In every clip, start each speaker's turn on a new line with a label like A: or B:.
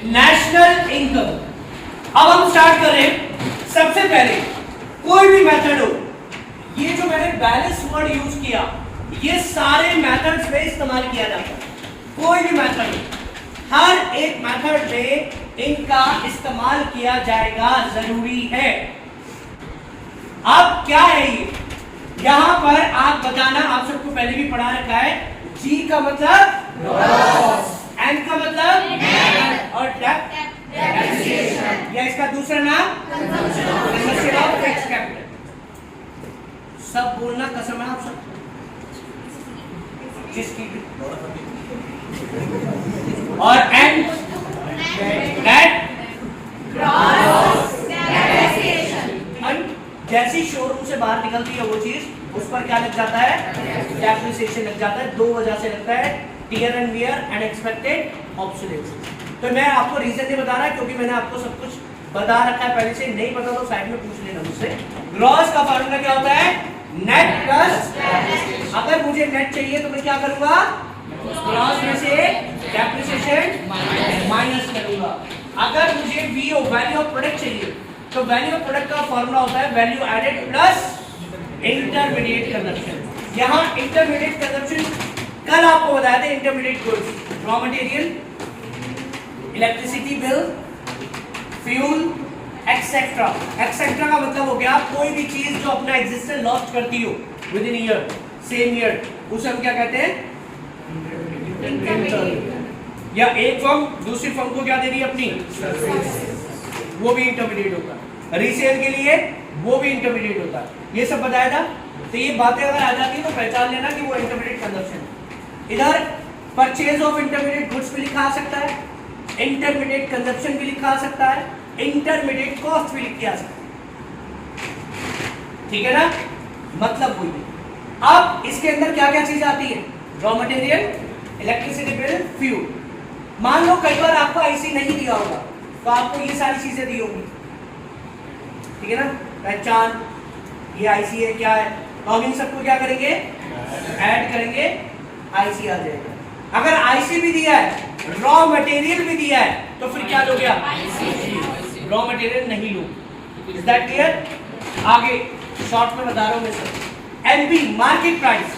A: National income. अब हम start कर रहे हैं। सबसे पहले कोई भी मेथड हो, ये जो मैंने बैलेंस वर्ड यूज किया, ये सारे मेथड्स में इस्तेमाल किया जाता है। कोई भी मेथड हो, हर एक मेथड में इनका इस्तेमाल किया जाएगा, जरूरी है। अब क्या है ये, यहां पर आप बताना, आप सबको पहले भी पढ़ा रखा है। जी का मतलब ग्रॉस, एन का मतलब नेट, और डेप्रिसिएशन, या इसका दूसरा नाम कंजम्पशन ऑफ फिक्स्ड कैपिटल। सब बोलना कसम है आप सब, जिसकी भी। और एन नेट ग्रॉस डेप्रिसिएशन। जैसी शोरूम से बाहर निकलती है वो चीज, उस पर क्या लग जाता है? डेप्रिसिएशन लग जाता है। दो वजह से लगता है, tier and wear and expected obsolescence. तो मैं आपको रीजन नहीं बता रहा क्योंकि मैंने आपको सब कुछ बता रखा है पहले से। नहीं पता तो साइड में पूछ लेना मुझसे। ग्रॉस का फार्मूला क्या होता है? नेट प्लस, अगर मुझे नेट चाहिए तो मैं क्या करूंगा? ग्रॉस में से डेप्रिसिएशन माइनस करूंगा। अगर मुझे वीओ, वैल्यू ऑफ प्रोडक्ट चाहिए, तो वैल्यू ऑफ प्रोडक्ट का फार्मूला होता है value added plus intermediate consumption. यहां इंटरमीडिएट कंजप्शन कल आपको बताया था। Intermediate goods, raw material, electricity bill, fuel, etcetera. Etcetera का मतलब हो गया कोई भी चीज जो अपना एग्जिस्टेंस लॉस्ट करती हो with in year, same year, उसे हम क्या कहते हैं? इंटरमीडिएट। या एक फर्म दूसरी फर्म को क्या दे रही है अपनी, वो भी इंटरमीडिएट होता है। रीसेल के लिए वो भी इंटरमीडिएट होता है। ये सब बताया था। तो ये बातें अगर आ जाती है तो पहचान लेना कि वो इंटरमीडिएट कंजप्शन है। इधर परचेज ऑफ इंटरमीडिएट गुड्स भी लिखा आ सकता है, इंटरमीडिएट कंजप्शन भी लिखा आ सकता है, इंटरमीडिएट कॉस्ट भी लिखा आ सकता है। ठीक है ना? मतलब वही है। अब इसके अंदर क्या क्या चीज आती है? Raw material, electricity bill, fuel. मान लो कई बार आपको आईसी नहीं दिया होगा तो आपको ये सारी चीजें दी होंगी। ठीक है ना? पहचान, ये आईसी है, क्या है, तो हम इन सबको क्या करेंगे? ऐड करेंगे, आईसी आ जाएगा। अगर आईसी भी दिया है, रॉ मटेरियल भी दिया है, तो फिर क्या लोगे आप? रॉ मटेरियल नहीं लो। Is that clear? आगे शॉर्ट में बता रहा हूं मैं सर। MP, market price.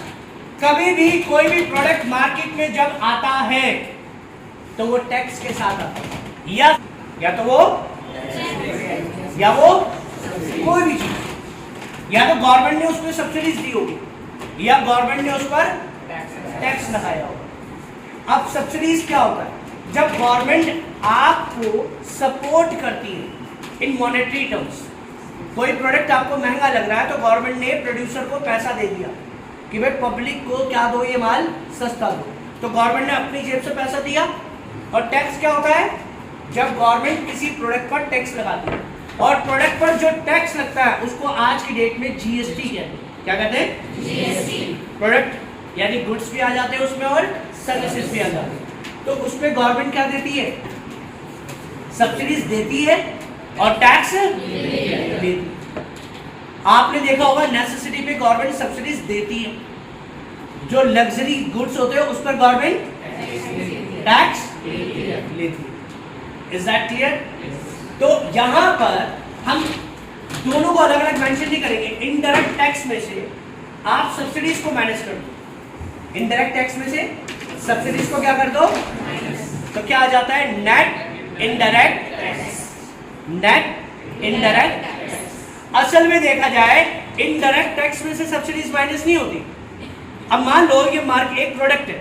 A: कभी भी कोई भी प्रोडक्ट मार्केट में जब आता है तो वो टैक्स के साथ आता है, या तो वो कोई भी चीज, या तो गवर्नमेंट ने उस पर सब्सिडीज दी होगी या गवर्नमेंट ने उस पर टैक्स लगाया होगा। अब सब्सिडीज क्या होता है? जब गवर्नमेंट आपको सपोर्ट करती है इन मॉनेटरी टर्म्स। कोई प्रोडक्ट आपको महंगा लग रहा है तो गवर्नमेंट ने प्रोड्यूसर को पैसा दे दिया कि भाई पब्लिक को क्या दो, ये माल सस्ता दो। तो गवर्नमेंट ने अपनी जेब से पैसा दिया। और टैक्स क्या होता है? जब गवर्नमेंट किसी प्रोडक्ट पर टैक्स लगाती है, और प्रोडक्ट पर जो टैक्स लगता है उसको आज की डेट में जीएसटी कहते हैं। क्या कहते हैं? जीएसटी। प्रोडक्ट यानी गुड्स भी आ जाते हैं उसमें और सर्विसेज भी आ जाते हैं। तो उसमें गवर्नमेंट क्या देती है? सब्सिडीज देती है और टैक्स देती है। आपने देखा होगा नेसेसिटी पे गवर्नमेंट सब्सिडीज देती है, जो लग्जरी गुड्स होते हैं उस पर गवर्नमेंट टैक्स लेती है। Is that clear? तो यहां पर हम दोनों को अलग अलग मेंशन नहीं करेंगे। इनडायरेक्ट टैक्स में से आप सब्सिडीज को माइनस कर दो, इनडायरेक्ट टैक्स में से सब्सिडीज को क्या कर दो? तो क्या आ जाता है? Net indirect tax. Net indirect tax. असल में देखा जाए इनडायरेक्ट टैक्स में से सब्सिडीज माइनस नहीं होती। अब मान लो ये मार्क एक प्रोडक्ट है,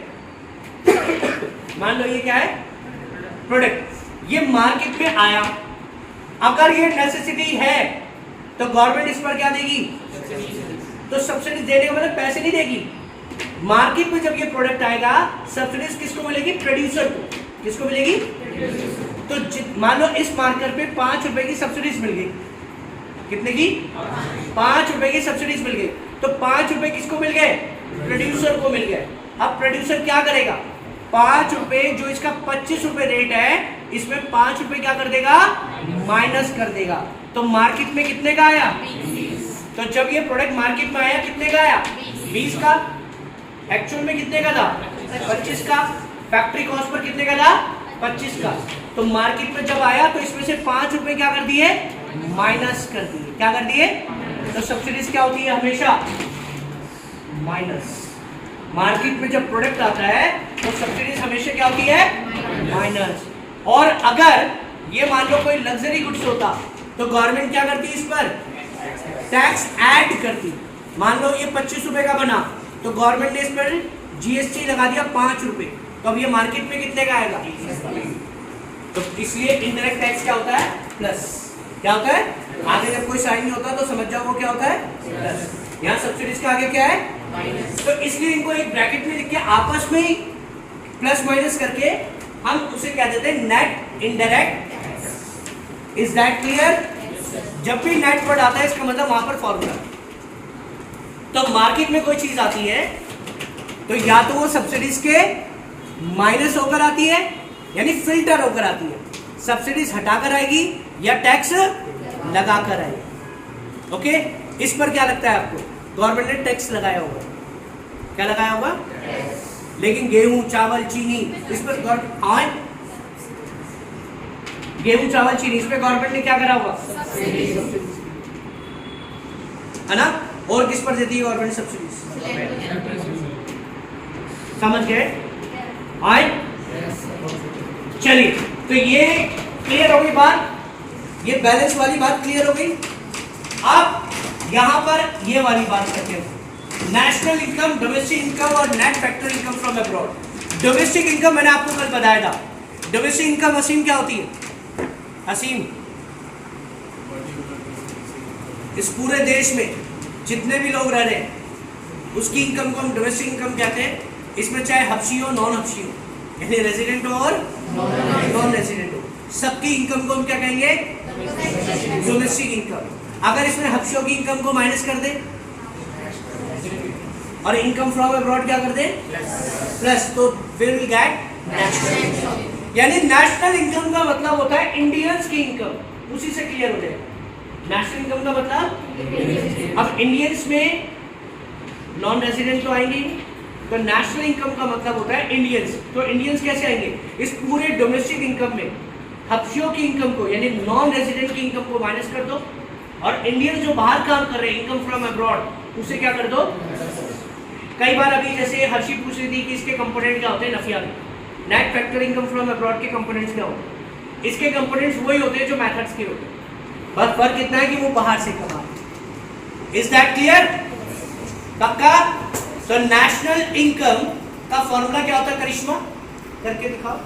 A: मान लो ये क्या है? प्रोडक्ट। ये मार्केट में आया, अगर ये नेसेसिटी है तो गवर्नमेंट इस पर क्या देगी? तो सब्सिडी देने का मतलब पैसे नहीं देगी। मार्केट में जब ये प्रोडक्ट आएगा, सब्सिडीज किसको मिलेगी? प्रोड्यूसर को। किसको मिलेगी? तो मान लो इस मार्केट पे 5 रुपए की सब्सिडीज मिल गई। कितने की? 5 रुपए की सब्सिडीज मिल गई। तो 5 रुपए किसको मिल गए? प्रोड्यूसर को मिल गए। अब प्रोड्यूसर क्या करेगा? 5 रुपए जो इसका 25 रुपए रेट है, इसमें 5 रुपए क्या कर देगा? माइनस कर देगा। तो मार्केट में कितने का आया? 20। तो जब ये प्रोडक्ट मार्केट में आया कितने का आया? 20 का। एक्चुअल में कितने का था? 25 का। फैक्ट्री कॉस्ट पर कितने का था? 25 का। तो मार्केट में जब आया तो इसमें से 5 रुपए क्या कर दिए, माइनस कर दिए। क्या कर दिए? तो सब्सिडीज क्या होती है हमेशा? माइनस। मार्केट में जब प्रोडक्ट आता है तो सब्सिडीज हमेशा क्या होती है? माइनस। और अगर ये मान लो कोई लग्जरी गुड्स होता तो गवर्नमेंट क्या करती इस पर? टैक्स ऐड करती। मान लो ये 25 रुपए का बना तो गवर्नमेंट ने इस पर जीएसटी लगा दिया 5 रुपए, तो अब ये मार्केट में कितने का आएगा? तो इसलिए इनडायरेक्ट टैक्स क्या होता है? प्लस। क्या होता है? आगे जब कोई साइन नहीं होता तो समझ जाओ वो क्या होता है? प्लस। यहाँ सब्सिडीज का आगे क्या है? माइनस। तो इसलिए इनको एक ब्रैकेट में लिख के आपस में ही प्लस माइनस करके हम उसे क्या देते हैं? Net indirect. Is that clear? जब भी नेट वर्ड आता है इसका मतलब वहां पर फॉर्मूला। तो मार्केट में कोई चीज आती है तो या तो वो सब्सिडीज के माइनस होकर आती है यानी फिल्टर होकर आती है, सब्सिडीज हटाकर आएगी या टैक्स लगाकर आएगी। ओके, इस पर क्या लगता है आपको? गवर्नमेंट ने टैक्स लगाया होगा। क्या लगाया होगा? लेकिन गेहूं, चावल, चीनी इस पर गेहूं, चावल, चीनी इस पर गवर्नमेंट ने क्या करा होगा? है ना? और किस पर देती है गवर्नमेंट सब्सिडीज? समझ गए? आए? चलिए, तो ये क्लियर हो गई बात, ये बैलेंस वाली बात क्लियर हो गई। अब यहां पर ये वाली बात करते हैं, नेशनल इनकम, डोमेस्टिक इनकम और net factor income from abroad. Domestic income मैंने आपको कल बताया था। डोमेस्टिक इनकम हसीम क्या होती है? हसीम इस पूरे देश में जितने भी लोग रह रहे हैं उसकी इनकम को हम डोमेस्टिक इनकम कहते हैं। इसमें चाहे हब्शी हो, नॉन हब्शी हो, यानी रेजिडेंट हो और नॉन रेजिडेंट हो, सबकी इनकम को हम क्या कहेंगे? Domestic income. अगर इसमें हब्शियों की इनकम को माइनस कर दे और इनकम फ्रॉम अब्रॉड क्या कर दे? प्लस, तो फिर विल गेट नेशनल। यानी नेशनल इनकम का मतलब होता है इंडियंस की इनकम। उसी से क्लियर हो जाएगा नेशनल इनकम का मतलब। अब इंडियंस में नॉन रेजिडेंट तो आएंगे, तो नेशनल इनकम का मतलब होता है इंडियंस। तो इंडियंस कैसे आएंगे? इस पूरे डोमेस्टिक इनकम में हब्शियों की इनकम को यानी नॉन रेजिडेंट की इनकम को माइनस कर दो और इंडियन जो बाहर काम कर रहे हैं इनकम फ्रॉम अब्रॉड उसे क्या कर दो? कई बार अभी जैसे हर्षी पूछ रही थी कि इसके कंपोनेंट क्या होते हैं नफिया में, net factor income from abroad के कंपोनेंट्स क्या होते हैं? इसके कंपोनेंट्स वही होते हैं जो मेथड्स के होते हैं, बस फर्क इतना है कि वो बाहर से कमा। Is that clear? पक्का? तो नेशनल इनकम का फॉर्मूला क्या होता है? करिश्मा करके दिखाओ।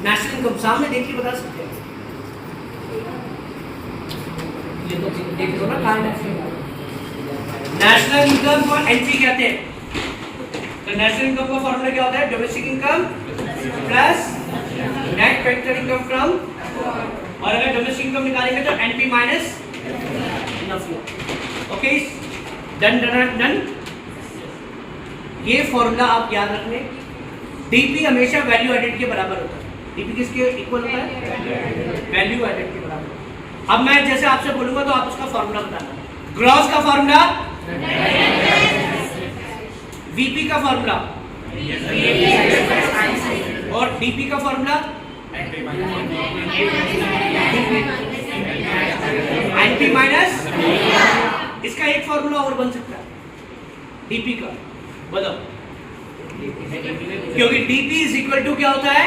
A: नेशनल इनकम सामने देख के बता सकते हैं? ये तो देख लो ना कहाँ है। नेशनल इनकम को एनपी कहते हैं। तो नेशनल इनकम का फॉर्मूला क्या होता है? Domestic income plus net factor income from, और अगर डोमेस्टिक इनकम निकालेंगे तो एनपी माइनस नफिया। Okay, done done done. ये फॉर्मूला आप याद रखने। डीपी हमेशा वैल्यू एडेड के बराबर होता है। डीपी किसके इक्वल होता है? वैल्यू एडेड के बराबर। अब मैं जैसे आपसे बोलूंगा तो आप उसका फॉर्मूला बताना। ग्रॉस का फॉर्मूला, वीपी का फॉर्मूला और डीपी का फॉर्मूला एनपी माइनस। इसका एक फॉर्मूला और बन सकता है डीपी का, बताओ। क्योंकि डीपी इज इक्वल टू क्या होता है?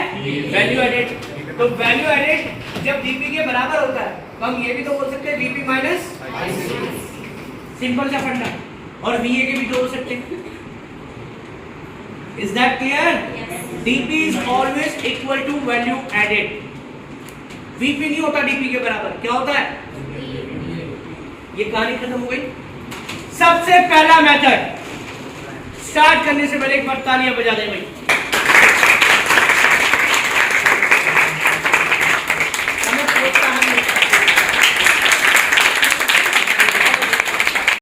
A: Value added. तो वैल्यू एडेड जब डीपी के बराबर होता है तो हम ये भी तो बोल सकते हैं वीपी माइनस, सिंपल सा फंडा, और वीए के भी दो हो सकते हैं। Is that clear? DP is always equal to value added. VP नहीं होता डीपी के बराबर, क्या होता है? ये कहानी खत्म हो गई। सबसे पहला मेथड स्टार्ट करने से पहले एक बार तालियां बजा दें भाई।